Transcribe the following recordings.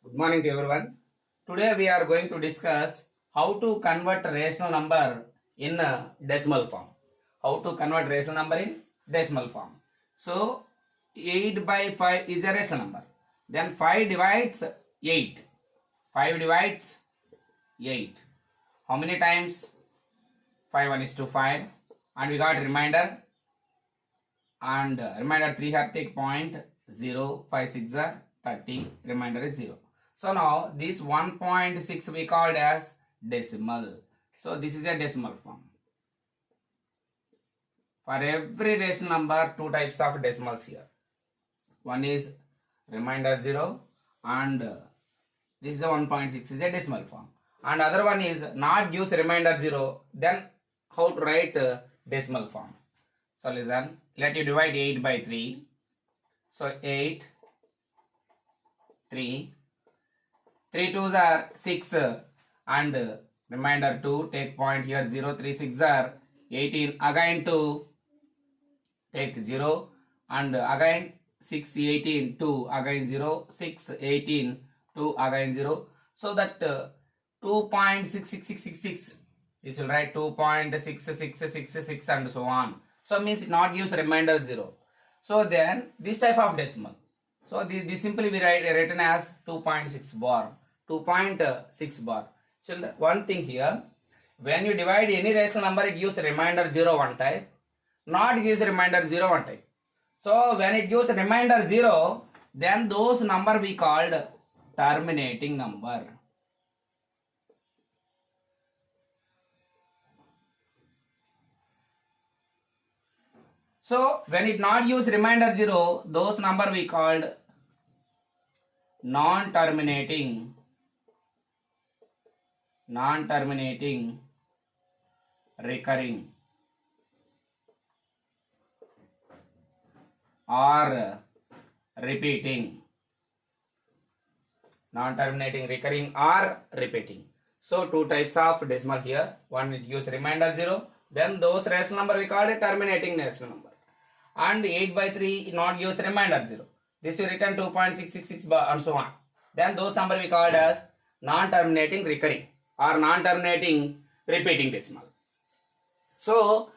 Good morning to everyone. Today we are going to discuss how to convert rational number in decimal form. How to convert rational number in decimal form. So 8 by 5 is a rational number. Then 5 divides 8. 5 divides 8. How many times? 5 1 is to 5. And we got remainder. And remainder 3 here take point 0, 5 6 are 30, remainder is 0. So now this 1.6 we called as decimal. So this is a decimal form. For every rational number, two types of decimals here. One is remainder 0 and this is the 1.6 is a decimal form. And other one is not gives remainder 0, then how to write decimal form. So listen, let you divide 8 by 3. So 8, 3 2s are 6 and remainder 2, take point here 0, 3 6 are 18, again 2, take 0 and again 6 18, 2, again 0, 6 18, 2, again 0. So that 2.66666, this will write 2.6666 and so on. So means it not gives remainder 0. So then this type of decimal. So this simply we written as 2.6 bar. 2.6 bar. So one thing here, when you divide any rational number, it gives remainder 0 one type, not gives remainder 0 one type. So when it gives remainder 0, then those number we called terminating number. So when it not gives remainder 0, those number we called non-terminating recurring or repeating. Non-terminating, recurring or repeating. So two types of decimal here. One it gives remainder 0. Then those rational number we call it terminating rational number. And 8 by 3 not gives remainder 0. This is written 2.666 and so on. Then those number we called as non-terminating recurring or non-terminating repeating decimal. So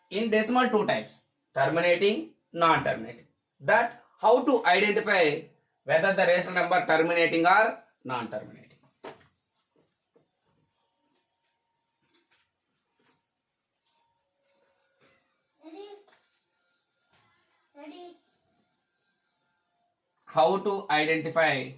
in decimal two types, terminating, non-terminating. That how to identify whether the rational number terminating or non-terminating. How to identify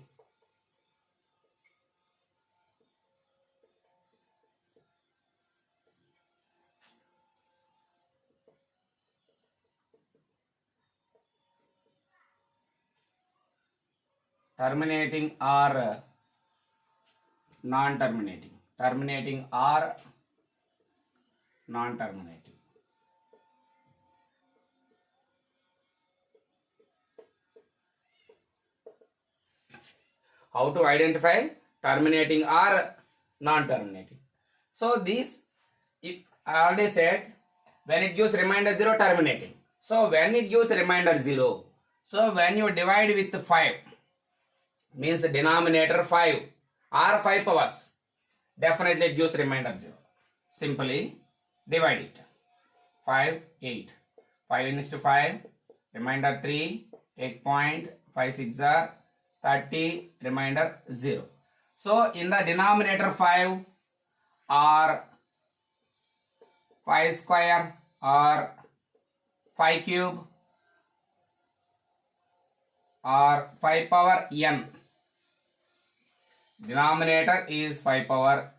terminating or non-terminating. Terminating or non-terminating. How to identify terminating or non-terminating. So this, if I already said, when it gives remainder 0, terminating. So when it gives remainder 0, so when you divide with 5, means denominator 5 or 5 powers, definitely it gives remainder 0. Simply divide it. 5, 8. 5 is to 5, remainder 3, take point, 5 6 are 30, remainder 0. So in the denominator 5 or 5 square or 5 cube or 5 power n. Denominator is 5 power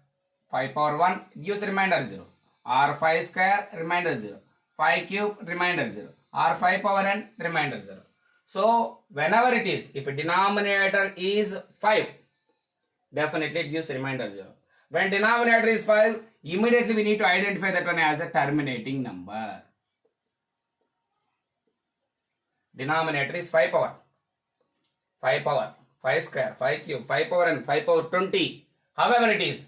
1 gives remainder 0 or 5 square remainder 0, 5 cube remainder 0 or 5 power n remainder 0. So whenever it is, if a denominator is 5, definitely it gives remainder 0. When denominator is 5, immediately we need to identify that one as a terminating number. Denominator is 5 power, 5 square, 5 cube, 5 power n, 5 power 20. However it is,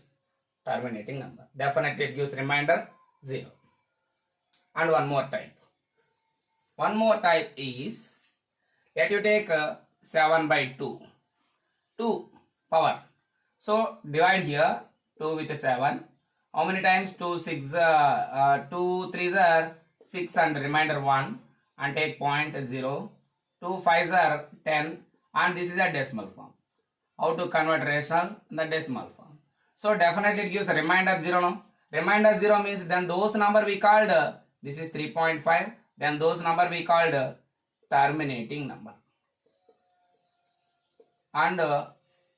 terminating number. Definitely it gives remainder 0. And one more type. One more type is, let you take 7 by 2. 2 power. So divide here 2 with 7. How many times? 2 3s are 6 and remainder 1 and take 0.0. 2 5s are 10 and this is a decimal form. How to convert rational in the decimal form? So definitely it gives a remainder 0. No? Remainder 0 means then those number we called, this is 3.5, then those number we called terminating number. And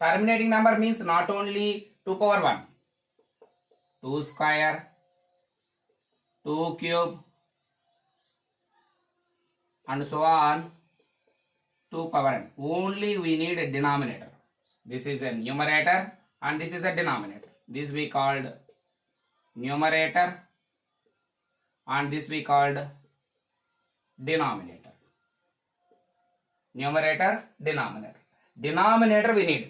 terminating number means not only 2 power 1, 2 square, 2 cube and so on, 2 power n. Only we need a denominator. This is a numerator and this is a denominator. This we called numerator and this we called denominator. Numerator, denominator. Denominator we need.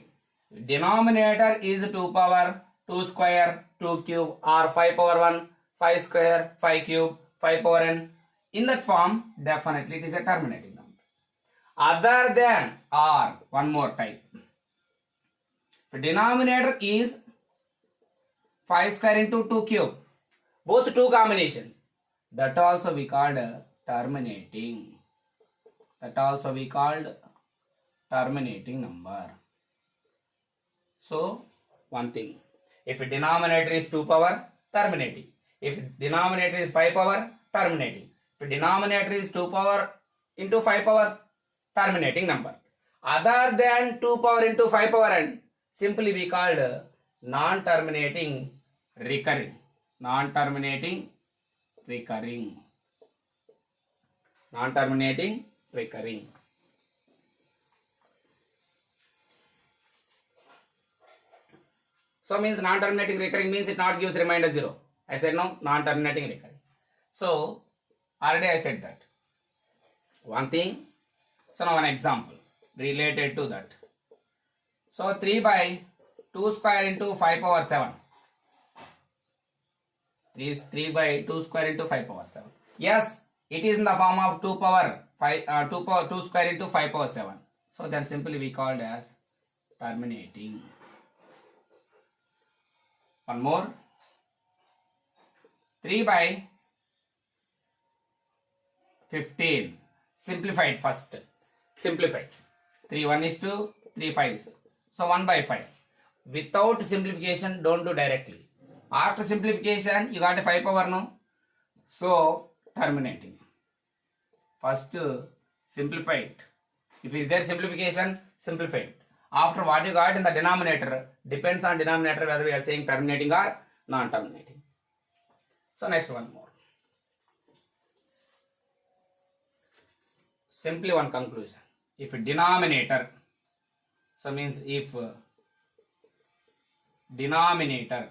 Denominator is 2 power, 2 square, 2 cube or 5 power 1, 5 square, 5 cube, 5 power n. In that form, definitely it is a terminating number. Other than or, one more type. The denominator is 5 square into 2 cube. Both 2 combination. That also we called terminating. That also we called terminating number. So, one thing. If denominator is 2 power, terminating. If denominator is 5 power, terminating. If denominator is 2 power into 5 power, terminating number. Other than 2 power into 5 power n, simply we called non-terminating recurring. Non-terminating recurring. Non-terminating recurring. So means non-terminating recurring means it not gives remainder 0. I said no, non-terminating recurring. So already I said that. One thing. So now an example related to that. So 3 by 2 square into 5 power 7. 3 by 2 square into 5 power 7. Yes, it is in the form of 2 power 5, 2 square into 5 power 7. So then simply we called as terminating. One more. 3 by 15. Simplified first. Simplified. 3 1 is 2, 3 5 is. So 1 by 5. Without simplification, don't do directly. After simplification, you got a 5 power no. So terminating. First simplify it. If is there simplification, simplify it. After what you got in the denominator, depends on denominator whether we are saying terminating or non-terminating. So next one more. Simply one conclusion. If denominator, so means if denominator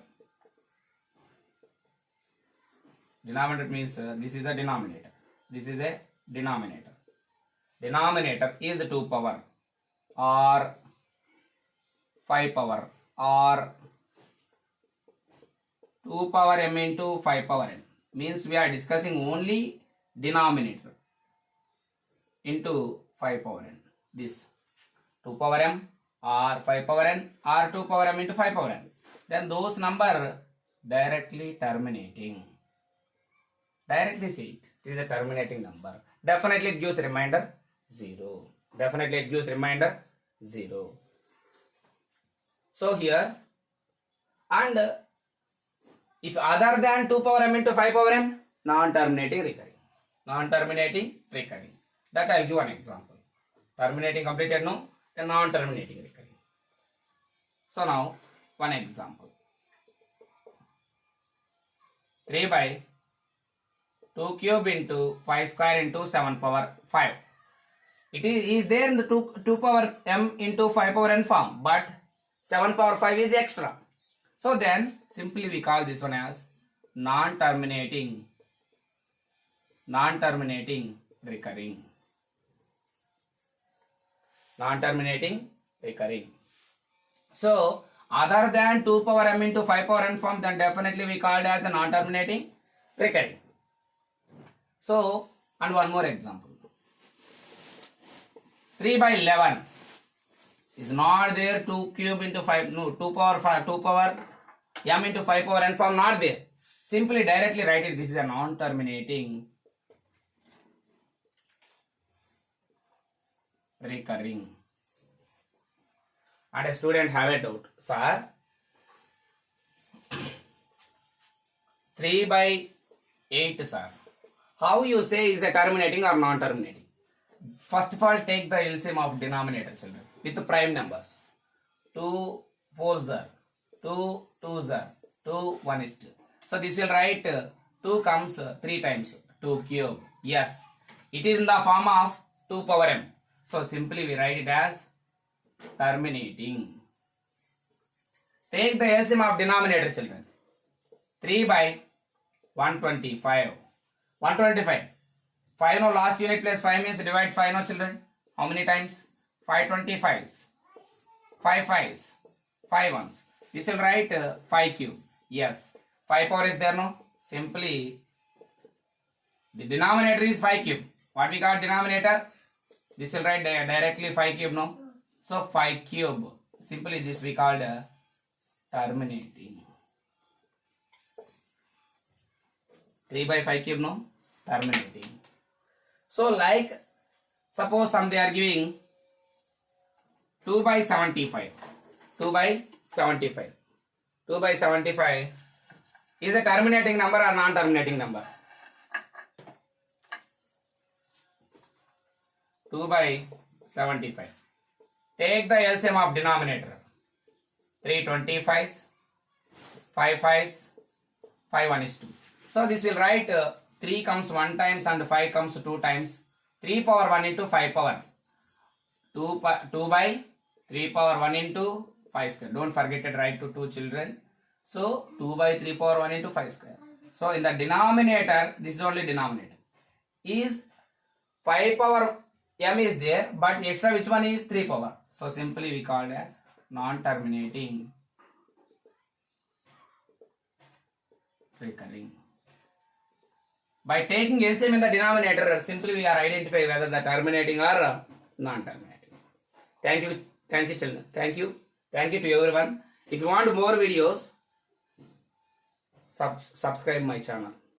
means this is a denominator. This is a denominator. Denominator is 2 power or 5 power or 2 power m into 5 power n. Means we are discussing only denominator into 5 power n. This 2 power m or 5 power n or 2 power m into 5 power n. Then those number directly terminating. Directly see it. This is a terminating number. Definitely it gives remainder 0. Definitely it gives remainder 0. So here, and if other than 2 power m into 5 power m, non-terminating recurring. Non-terminating recurring. That I will give an example. Terminating completed no, then non-terminating recurring. So now one example. 3 by 2 cube into 5 square into 7 power 5. It is there in the 2 power m into 5 power n form, but 7 power 5 is extra. So then simply we call this one as non-terminating recurring. Non-terminating recurring. So other than 2 power m into 5 power n form, then definitely we called as a non-terminating recurring. So, and one more example. 3 by 11. Is not there. 2 cube into 5, no, 2 power 5, 2 power m into 5 power n form not there. Simply directly write it. This is a non-terminating recurring. And a student have a doubt. Sir, 3 by 8, sir. How you say is a terminating or non-terminating? First of all, take the LCM of denominator, children, with the prime numbers. 2 4s are 2 2s are 2 1 is 2. So this will write 2 comes 3 times 2 cube. Yes, it is in the form of 2 power m. So simply we write it as terminating. Take the LCM of denominator, children. 3 by 125. 125. 5 no last unit place 5 means divides 5 no, children. How many times? 5 25s. 5 5s. 5 1s. This will write 5 cube. Yes. 5 power is there no? Simply the denominator is 5 cube. What we got denominator? This will write directly 5 cube no? So 5 cube. Simply this we called terminating. 3 by 5 cube no? Terminating. So like suppose some they are giving 2 by 75. 2 by 75. 2 by 75 is a terminating number or non-terminating number? 2 by 75. Take the LCM of denominator. 3 25s, 5 5s, 5 1 is 2. So this will write 3 comes 1 times and 5 comes 2 times. 3 power 1 into 5 power. 2 by 3 power 1 into 5 square. Don't forget to write to 2 children. So 2 by 3 power 1 into 5 square. So in the denominator, this is only denominator. Is 5 power m is there, but extra which one is 3 power. So simply we call it as non-terminating recurring. By taking LCM in the denominator, simply we are identifying whether the terminating or non-terminating. Thank you children. Thank you to everyone. If you want more videos, subscribe my channel.